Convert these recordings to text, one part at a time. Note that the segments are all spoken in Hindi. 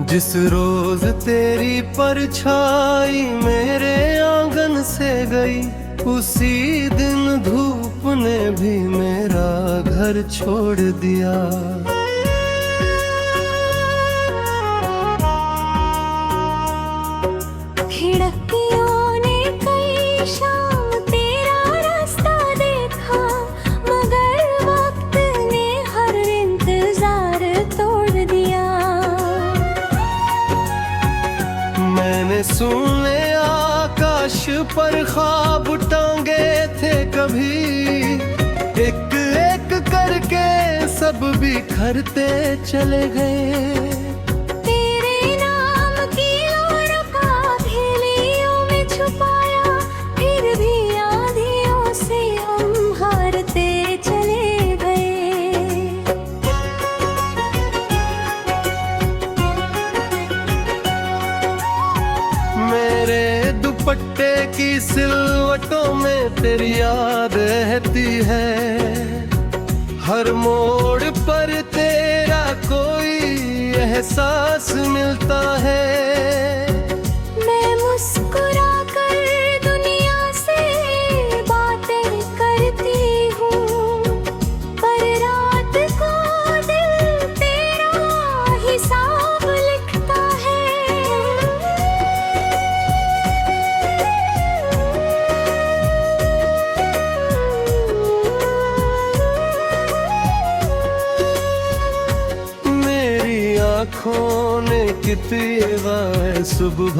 जिस रोज तेरी परछाई मेरे आंगन से गई, उसी दिन धूप ने भी मेरा घर छोड़ दिया। खिड़कियों ने कई शाम तेरा रास्ता देखा, मगर वक्त ने हर इंतजार तोड़ दिया। मैंने सुने आकाश पर ख्वाब टांगे थे कभी, एक एक करके सब बिखरते चले गए। तेरे नाम की ओर का थैलियों में छुपाया, फिर भी आंधियों से हम हारते चले गए। मेरे दुपट्टे की सिलवटों में तेरी याद रहती है, हर मोड़ पर तेरा कोई एहसास मिलता है। मैं मुस्कुरा कर दुनिया से बातें करती हूँ, पर रात को दिल तेरा हिसाब लिखता है। आँखों ने कितनी सुबह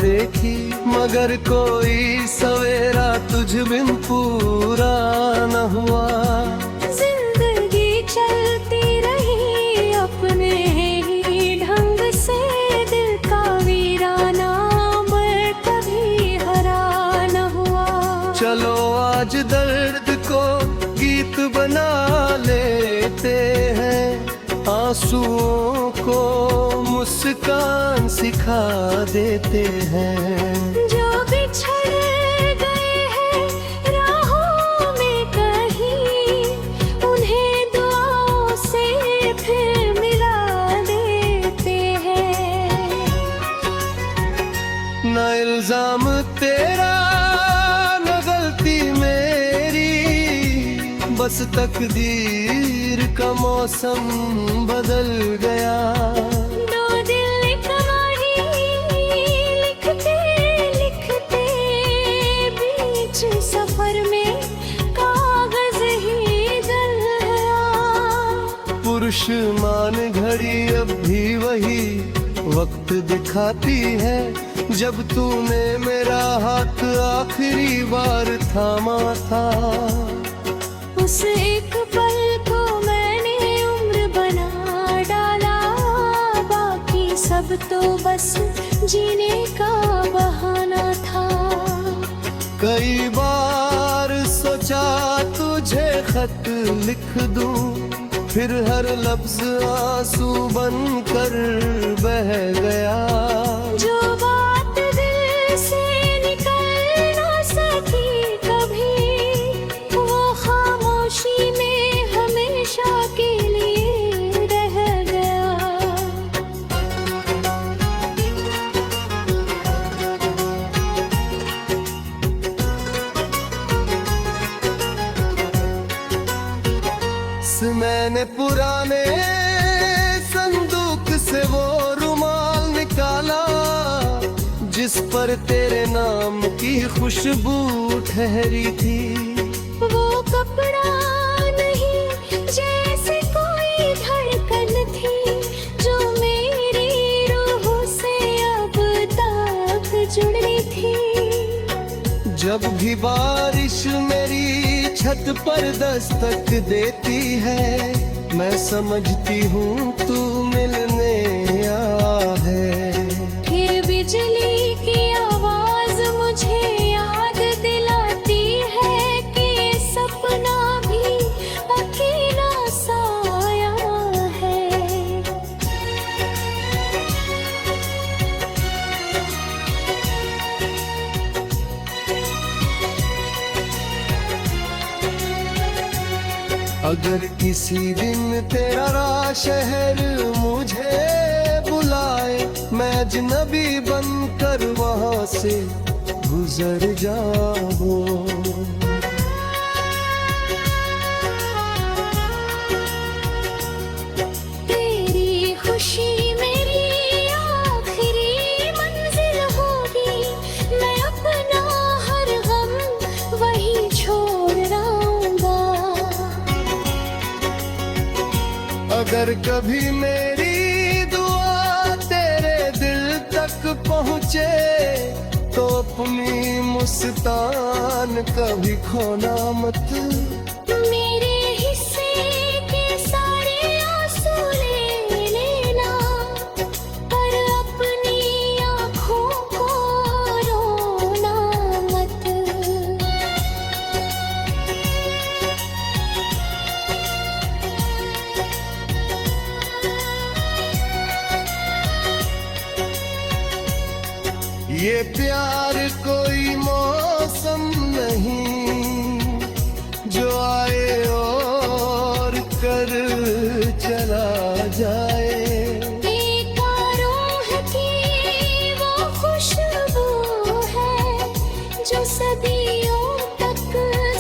देखी, मगर कोई सवेरा तुझ बिन पूरा न हुआ। जिंदगी चलती रही अपने ही ढंग से, दिल का वीराना मैं कभी हरा न हुआ। चलो आज दर्द को गीत बना लेते हैं, आंसुओं को मुस्कान सिखा देते हैं। जो बिछड़ गए हैं राहों में कहीं, उन्हें दुआओं से फिर मिला देते हैं। न इल्जाम तेरा न गलती मेरी, बस तकदीर का मौसम बदल गया। दो दिल एक कहानी लिखते लिखते बीच सफर में कागज ही जल गया। पुरुष मान घड़ी अब भी वही वक्त दिखाती है, जब तूने मेरा हाथ आखिरी बार थामा था। उस एक पल को मैंने उम्र बना डाला, बाकी सब तो बस जीने का बहाना था। कई बार सोचा तुझे खत लिख दूं, फिर हर लफ्ज आंसू बनकर बह गया। जो बात दिल से निकल ना सकी कभी, वो खामोशी में हमेशा के लिए रह गया। मैंने पुराने संदूक से वो रुमाल निकाला, जिस पर तेरे नाम की खुशबू ठहरी थी। वो कपड़ा नहीं जैसे कोई धड़कन थी, जो मेरी रूह से अब तक जुड़ी थी। जब भी बारिश मेरी छत पर दस्तक देती है, मैं समझती हूँ तू मिलने आया है। फिर बिजली की आवाज मुझे याद दिलाती है कि सपना भी अकेला साया है। अगर किसी दिन तेरा शहर मुझे बुलाए, अजनबी बनकर वहां से गुजर जाओ। तेरी खुशी मेरी आखिरी मंजिल होगी, मैं अपना हर गम वही छोड़ आऊंगा। अगर कभी मेरी दुआ तेरे दिल तक पहुँचे तो अपनी मुस्कान कभी खोना मत। मेरे हिस्से के सारे आंसू ले लेना, पर अपनी आँखों को रोना मत। ये प्यार कोई मौसम नहीं जो आए और कर चला जाए। एक रूह की वो खुशबू है जो सदियों तक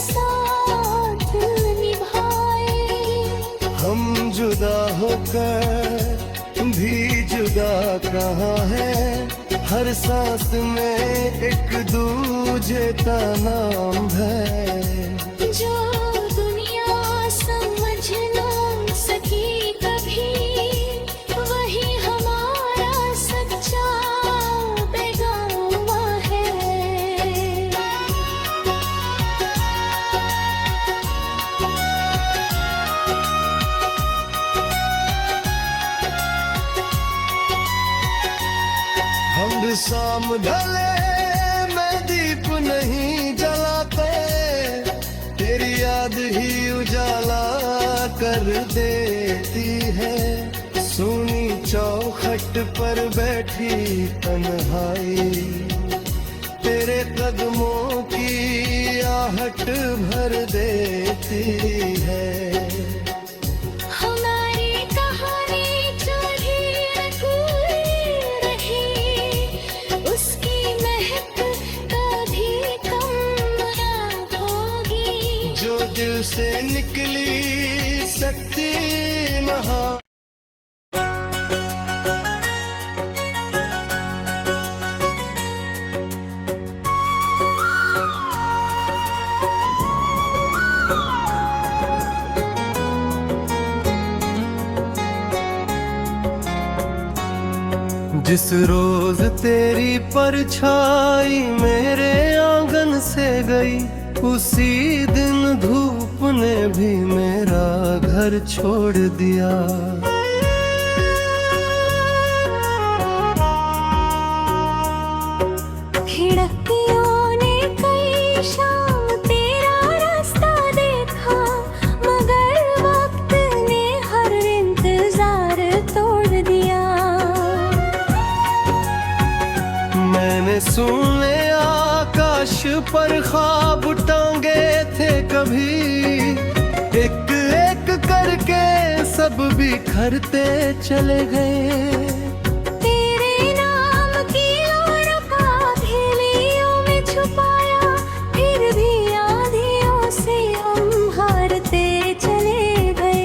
साथ निभाए। हम जुदा होकर भी जुदा कहाँ है, हर सांस में एक दूजे का नाम है। जो दुनिया समझ ना सकी कभी, वही हमारा सच्चा पैगाम है। हम शाम ढले मैं दीप नहीं जलाते, तेरी याद ही उजाला कर देती है। सुनी चौखट पर बैठी तन्हाई, तेरे कदमों की आहट भर देती है। हमारी कहानी जो धीरे रही, उसकी महक कभी कम ना होगी। जो दिल से निकली शक्ति महा। जिस रोज तेरी परछाई मेरे आंगन से गई, उसी दिन धूप ने भी मेरा घर छोड़ दिया। खिड़कियों ने कई शाम तेरा रास्ता देखा, मगर वक्त ने हर इंतजार तोड़ दिया। मैंने सुने आकाश पर ख्वाब टांगे थे कभी, एक एक करके सब बिखरते चले गए। तेरे नाम की ओर का थैलियों में छुपाया, फिर भी आंधियों से हम हारते चले गए।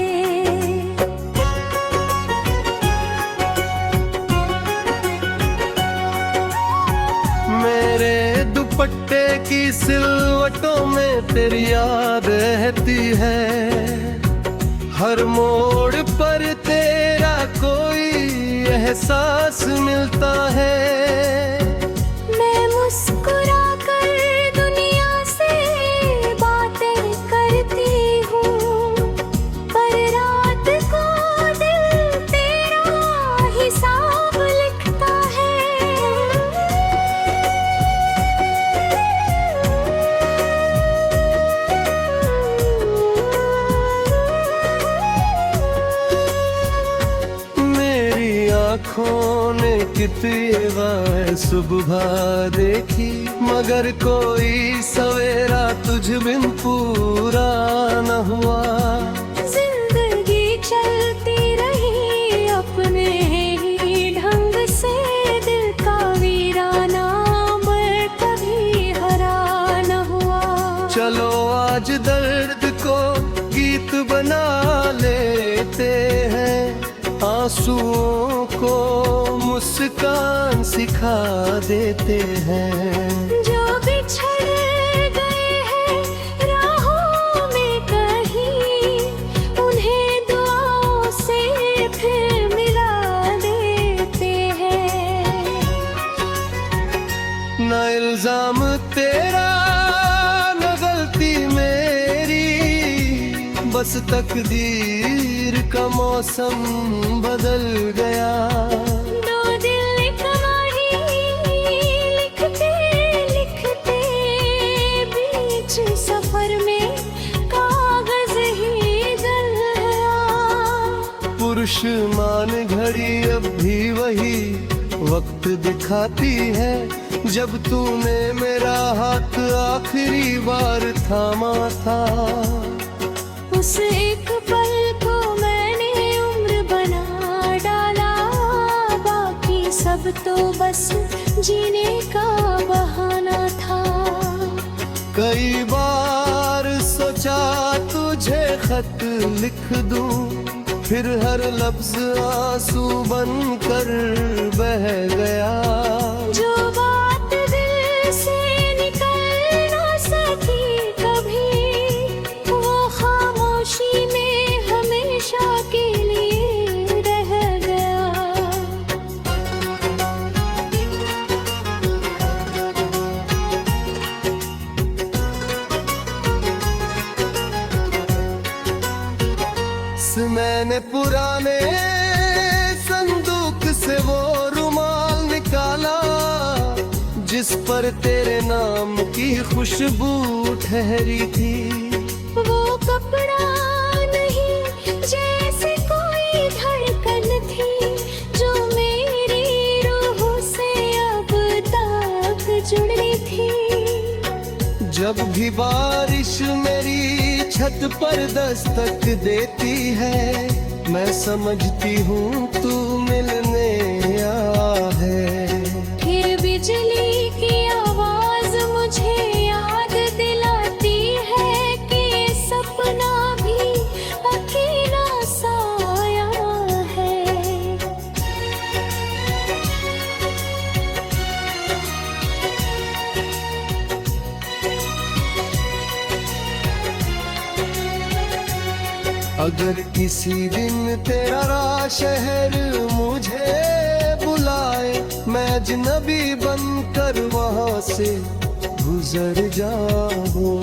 मेरे दुपट्टे की सिलवटों में तेरी याद रहती है, हर मोड़ पर तेरा कोई एहसास मिलता है। मैं मुस्कुरा कर दुनिया से बातें करती हूँ, पर रात को दिल तेरा हिसाब लिखता है। आँखों ने कितनी सुबह देखी, मगर कोई सवेरा तुझ बिन पूरा न हुआ। जिंदगी चलती रही अपने ही ढंग से, दिल आंसुओं को मुस्कान सिखा देते हैं। जो बिछड़ गए हैं राहों में कहीं, उन्हें दुआओं से फिर मिला देते हैं। न इल्जाम तेरा न गलती मेरी, बस तकदीर का मौसम बदल गया। दो दिल एक कहानी लिखते लिखते बीच सफर में कागज ही जल गया। पुरुष मान घड़ी अब भी वही वक्त दिखाती है, जब तूने मेरा हाथ आखिरी बार थामा था। उस एक पल को मैंने उम्र बना डाला, बाकी सब तो बस जीने का बहाना था। कई बार सोचा तुझे खत लिख दूं, फिर हर लफ्ज आंसू बनकर बह गया। जो बात दिल से निकल ना सकी कभी, वो खामोशी में हमेशा के लिए रह गया। मैंने पुराने संदूक से वो रुमाल निकाला, जिस पर तेरे नाम की खुशबू ठहरी थी। वो कपड़ा नहीं जैसे कोई धड़कन थी, जो मेरी रूह से अब तक जुड़ी थी। जब भी बारिश मेरी छत पर दस्तक देती है, मैं समझती हूँ तू मिलने आया है। फिर बिजली की आवाज मुझे याद दिलाती है कि सपना भी अकेला साया है। अगर किसी दिन तेरा शहर मुझे बुलाए, मैं अजनबी बनकर वहां से गुजर जाऊं।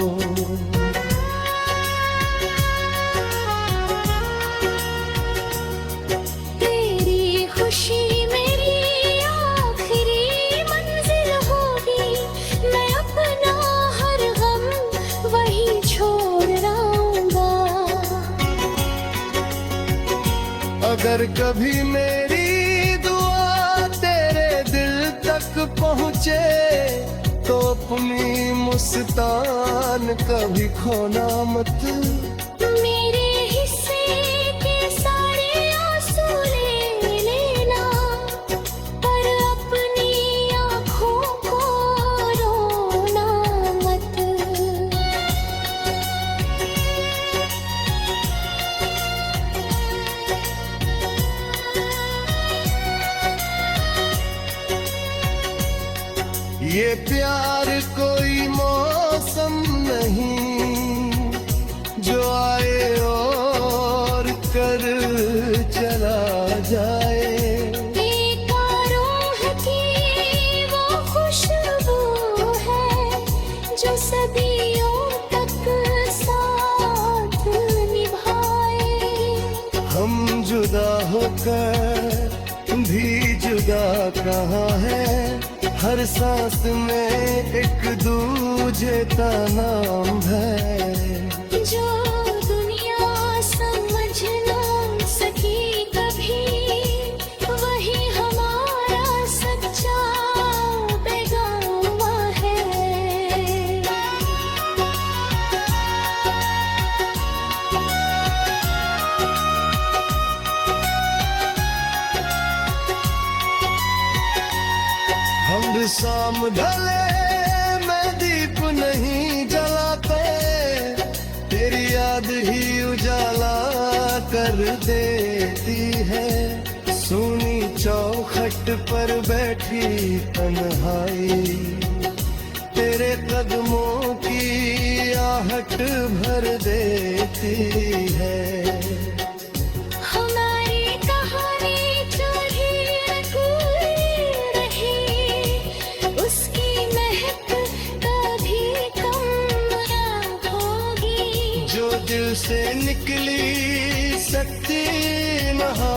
तेरी खुशी मेरी आखिरी मंजिल होगी, मैं अपना हर गम वही छोड़ आऊंगा। अगर कभी मेरी दुआ तेरे दिल तक पहुँचे, तो अपनी मुस्कान कभी खोना मत। मेरे हिस्से के सारे आंसू ले लेना, पर अपनी आँखों को रोना मत। ये प्यार कोई मौसम नहीं, जो आए और कर चला जाए। बेकारों की वो खुशबू है, जो सदियों तक साथ निभाए। हम जुदा होकर भी जुदा कहाँ है, हर सांस में एक दूजे का नाम है। जो दुनिया समझ ना सकी कभी, वही हमारा सच्चा पैगाम है। हम शाम ढले मैं दीप नहीं जलाते, तेरी याद ही उजाला कर देती है। सूनी चौखट पर बैठी तन्हाई, तेरे कदमों की आहट भर देती है। हमारी कहानी जो भी रही, उसकी महक कभी कम न होगी। जो दिल से निकली सकती नहा।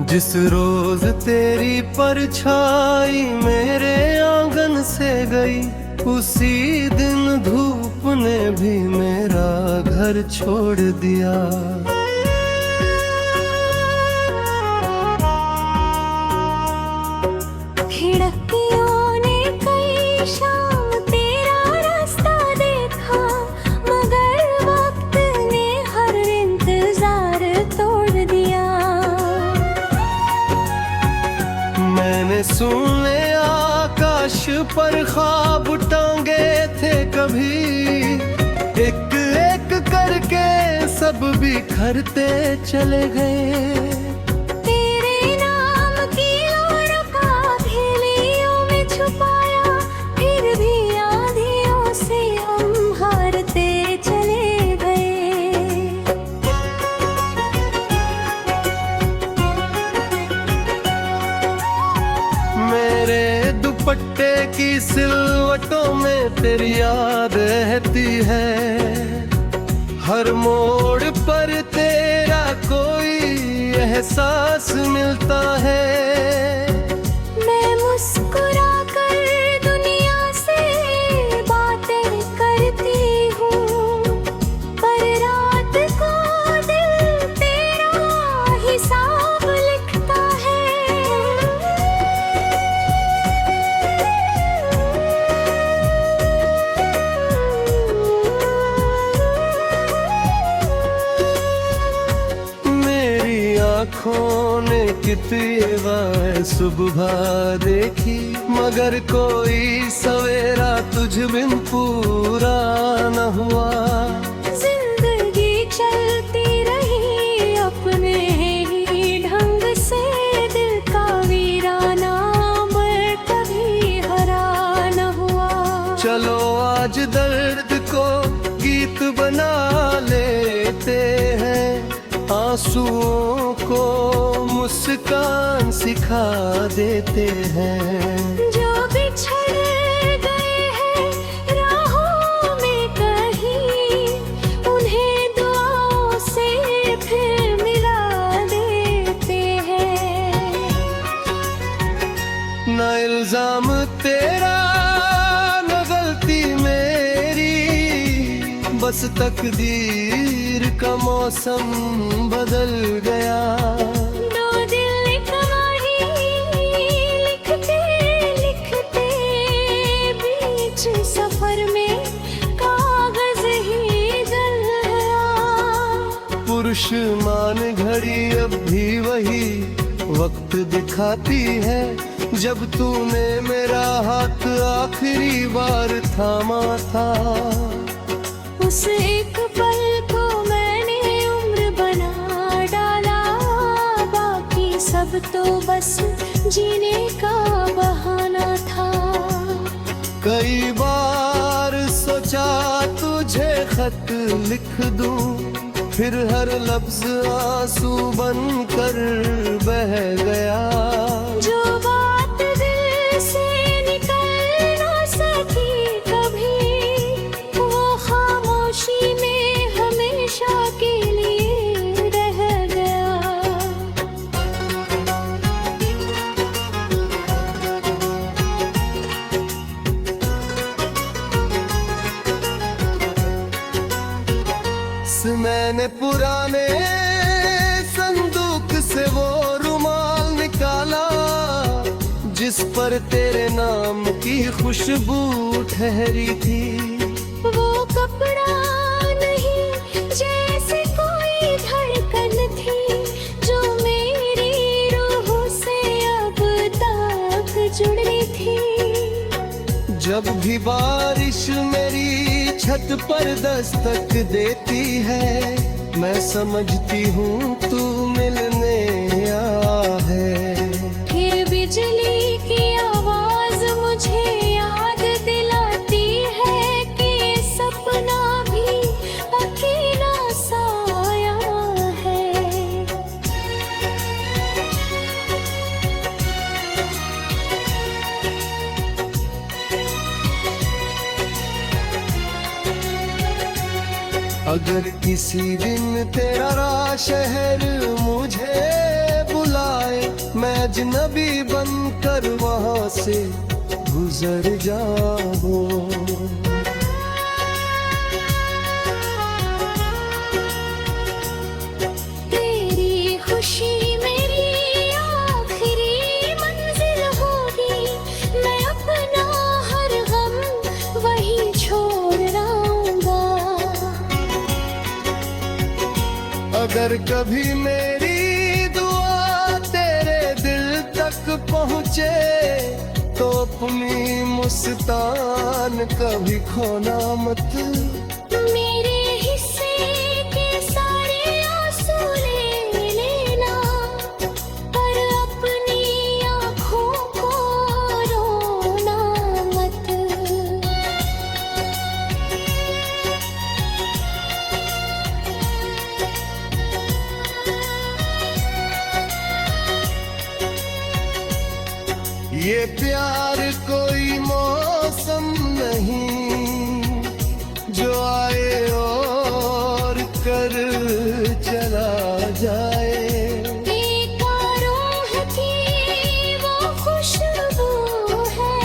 जिस रोज तेरी परछाई मेरे आंगन से गई, उसी दिन धूप ने भी मेरा घर छोड़ दिया। खिड़कियों ने कई शाम तेरा रास्ता देखा, मगर वक्त ने हर इंतजार तोड़ दिया। मैंने सुने आकाश पर ख्वाब टांगे थे कभी, एक एक करके सब बिखरते चले गए। तेरे नाम की ओर का थैलियों में छुपाया, फिर भी आंधियों से हम हारते चले गए। मेरे दुपट्टे की सिलवटों में तेरी याद रहती है, हर मोड़ पर तेरा कोई एहसास मिलता है। मैं मुस्कुरा कर दुनिया से बातें करती हूँ, पर रात को दिल तेरा हिसाब लिखता है। आँखों ने कितनी सुबह देखी, मगर कोई सवेरा तुझ बिन पूरा न हुआ। जिंदगी चलती रही अपने ही ढंग से, दिल का वीराना मर कभी हरा न हुआ। चलो आज दर्द को गीत बना लेते हैं, आंसुओं को मुस्कान सिखा देते हैं। जो बिछड़ गए हैं राहों में कहीं, उन्हें दुआओं से फिर मिला देते हैं। न इल्जाम तेरा न गलती मेरी, बस तकदीर का मौसम बदल गया। दो दिल एक कहानी लिखते लिखते बीच सफर में कागज ही जल गया। पुरुष मान घड़ी अब भी वही वक्त दिखाती है, जब तूने मेरा हाथ आखिरी बार थामा था। उस एक पल को मैंने उम्र बना डाला, बाकी सब तो बस जीने का बहाना था। कई बार सोचा तुझे खत लिख दूं, फिर हर लफ्ज आंसू बनकर बह गया। जो बात दिल से निकल ना सकी कभी, वो खामोशी में हमेशा के लिए रह गया। मैंने पुराने संदूक से वो रुमाल निकाला, जिस पर तेरे नाम की खुशबू ठहरी थी। वो कपड़ा नहीं जैसे कोई धड़कन थी, जब भी बारिश मेरी छत पर दस्तक देती है, मैं समझती हूँ तू मिलने आया है। फिर बिजली की आवाज मुझे याद दिलाती है कि सपना भी अकेला साया है। अगर किसी दिन तेरा शहर मुझे बुलाए, मैं अजनबी बनकर वहां से गुजर जाऊं। तेरी खुशी मेरी आखिरी मंजिल होगी, मैं अपना हर गम वहीं छोड़ आऊंगा। अगर कभी मेरी दुआ तेरे दिल तक पहुँचे, तो अपनी मुस्कान कभी खोना मत। मेरे हिस्से के सारे आंसू ले लेना, पर अपनी आँखों को रोना मत। ये प्यार कोई मौसम नहीं, जो आए और कर चला जाए। बेकारों की वो खुशबू है,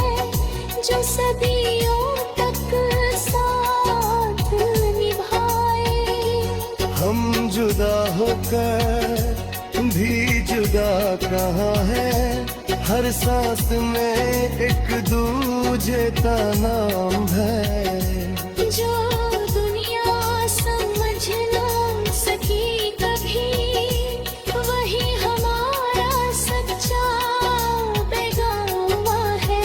जो सदियों तक साथ निभाए। हम जुदा होकर भी जुदा कहाँ है, हर सांस में एक दूजे का नाम है। जो दुनिया समझ ना सकी कभी, वही हमारा सच्चा पैगाम है।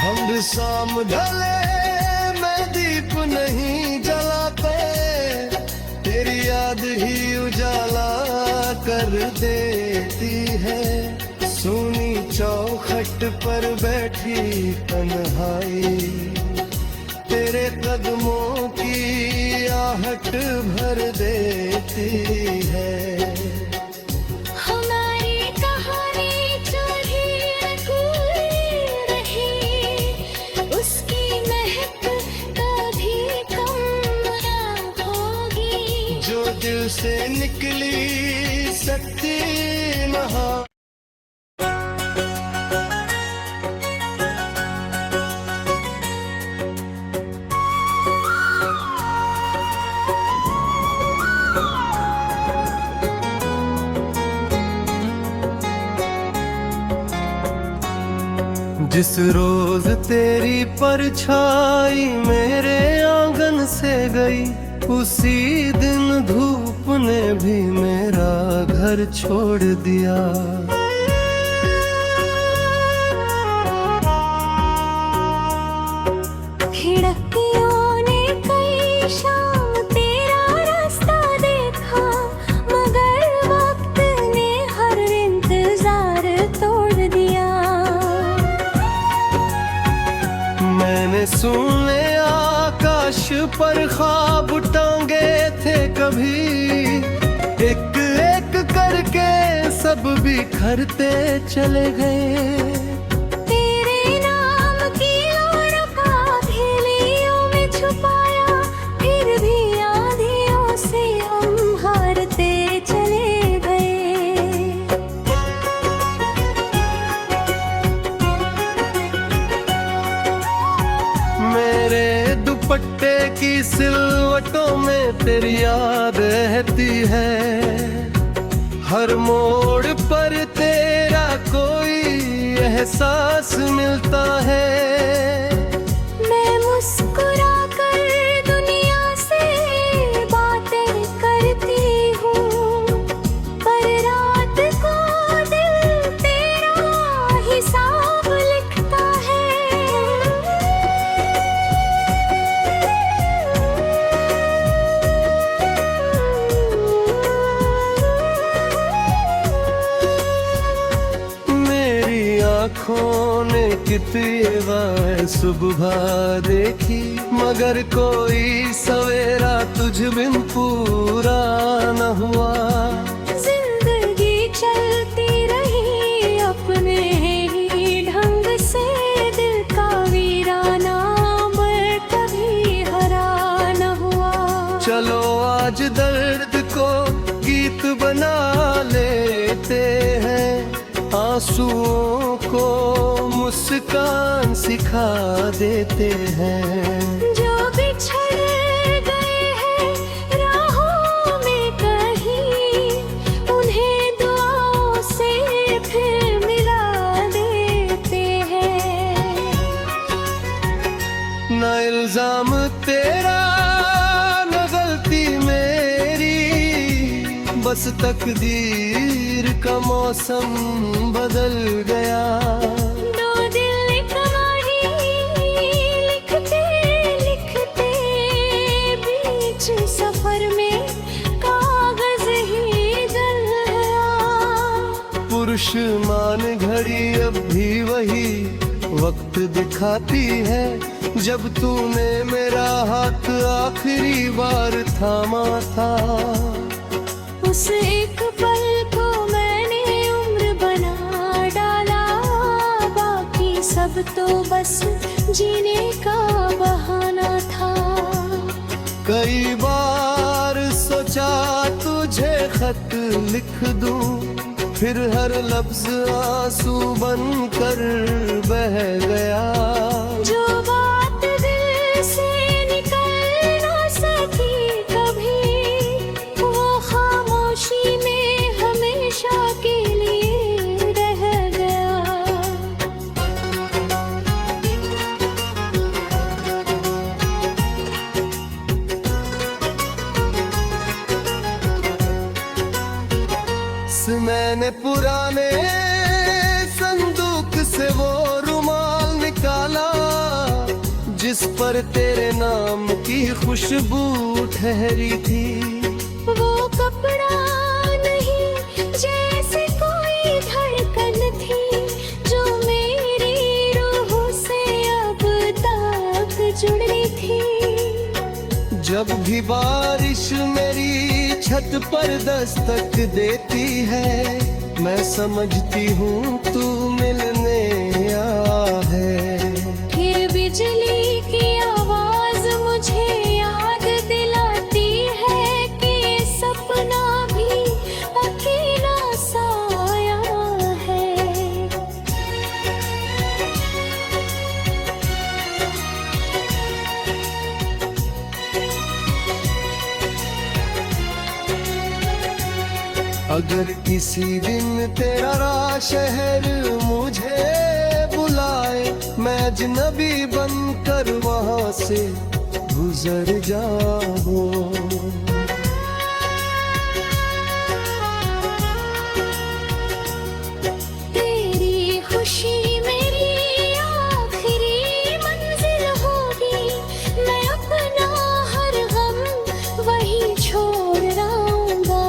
हम शाम ढले मैं दीप नहीं जलाते, तेरी याद ही उजाला कर देती है। सुनी चौखट पर बैठी तन्हाई, तेरे कदमों की आहट भर देती है। हमारी कहानी जो अधूरी रही, उसकी महक कभी कम ना होगी। जो दिल से निकली सकती महा। जिस रोज तेरी परछाई मेरे आंगन से गई, उसी दिन धूप ने भी मेरा घर छोड़ दिया। खिड़कियों ने कई शाम तेरा रास्ता देखा, मगर वक्त ने हर इंतजार तोड़ दिया। मैंने सुने आकाश पर ख्वाब टांगे थे कभी, एक एक करके सब बिखरते चले गए। तेरे नाम की ओर का थैलियों में छुपाया, फिर भी आंधियों से हम हारते चले गए। मेरे दुपट्टे की सिलवटों में तेरी याद रहती है, हर मोड़ पर तेरा कोई एहसास मिलता है। मैं मुस्कुरा कर दुनिया आँखों ने कितनी सुबह देखी, मगर कोई सवेरा तुझ बिन पूरा न हुआ। जिंदगी चलती रही अपने ही ढंग से, दिल का वीराना मर कभी हरा न हुआ। चलो आज दर्द को गीत बना लेते हैं, आंसुओं को मुस्कान सिखा देते हैं। जो बिछड़ गए हैं राहों में कहीं, उन्हें दुआओं से फिर मिला देते हैं। न इल्जाम तेरा न गलती मेरी, बस तकदीर का मौसम बदल गया। दो दिल एक कहानी लिखते लिखते बीच सफर में कागज ही जल गया। पुरुष मान घड़ी अब भी वही वक्त दिखाती है, जब तूने मेरा हाथ आखिरी बार थामा था। उस एक पल को मैंने उम्र बना डाला, बाकी सब तो बस जीने का बहाना था। कई बार सोचा तुझे खत लिख दूं, फिर हर लफ्ज आंसू बनकर बह गया। जो बात दिल से निकल ना सकी कभी, वो खामोशी में हमेशा के लिए रह गया। मैंने पुराने संदूक से वो रुमाल निकाला, जिस पर तेरे नाम की खुशबू ठहरी थी। वो कपड़ा नहीं जैसे कोई धड़कन थी, जो मेरी रूह से अब तक जुड़ी थी। जब भी बारिश मेरी छत पर दस्तक देती है, मैं समझती हूँ तू मिलने आया है। फिर बिजली की आवाज मुझे याद दिलाती है कि सपना भी अकेला साया है। अगर किसी दिन तेरा शहर मुझे बुलाए, मैं अजनबी बनकर वहां से गुजर जाऊं। तेरी खुशी मेरी आखिरी मंजिल होगी, मैं अपना हर गम वहीं छोड़ आऊंगा।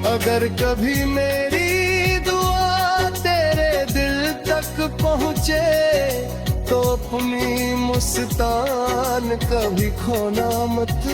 अगर कभी मेरी दुआ तेरे दिल तक पहुँचे, तो अपनी मुस्कान कभी खोना मत।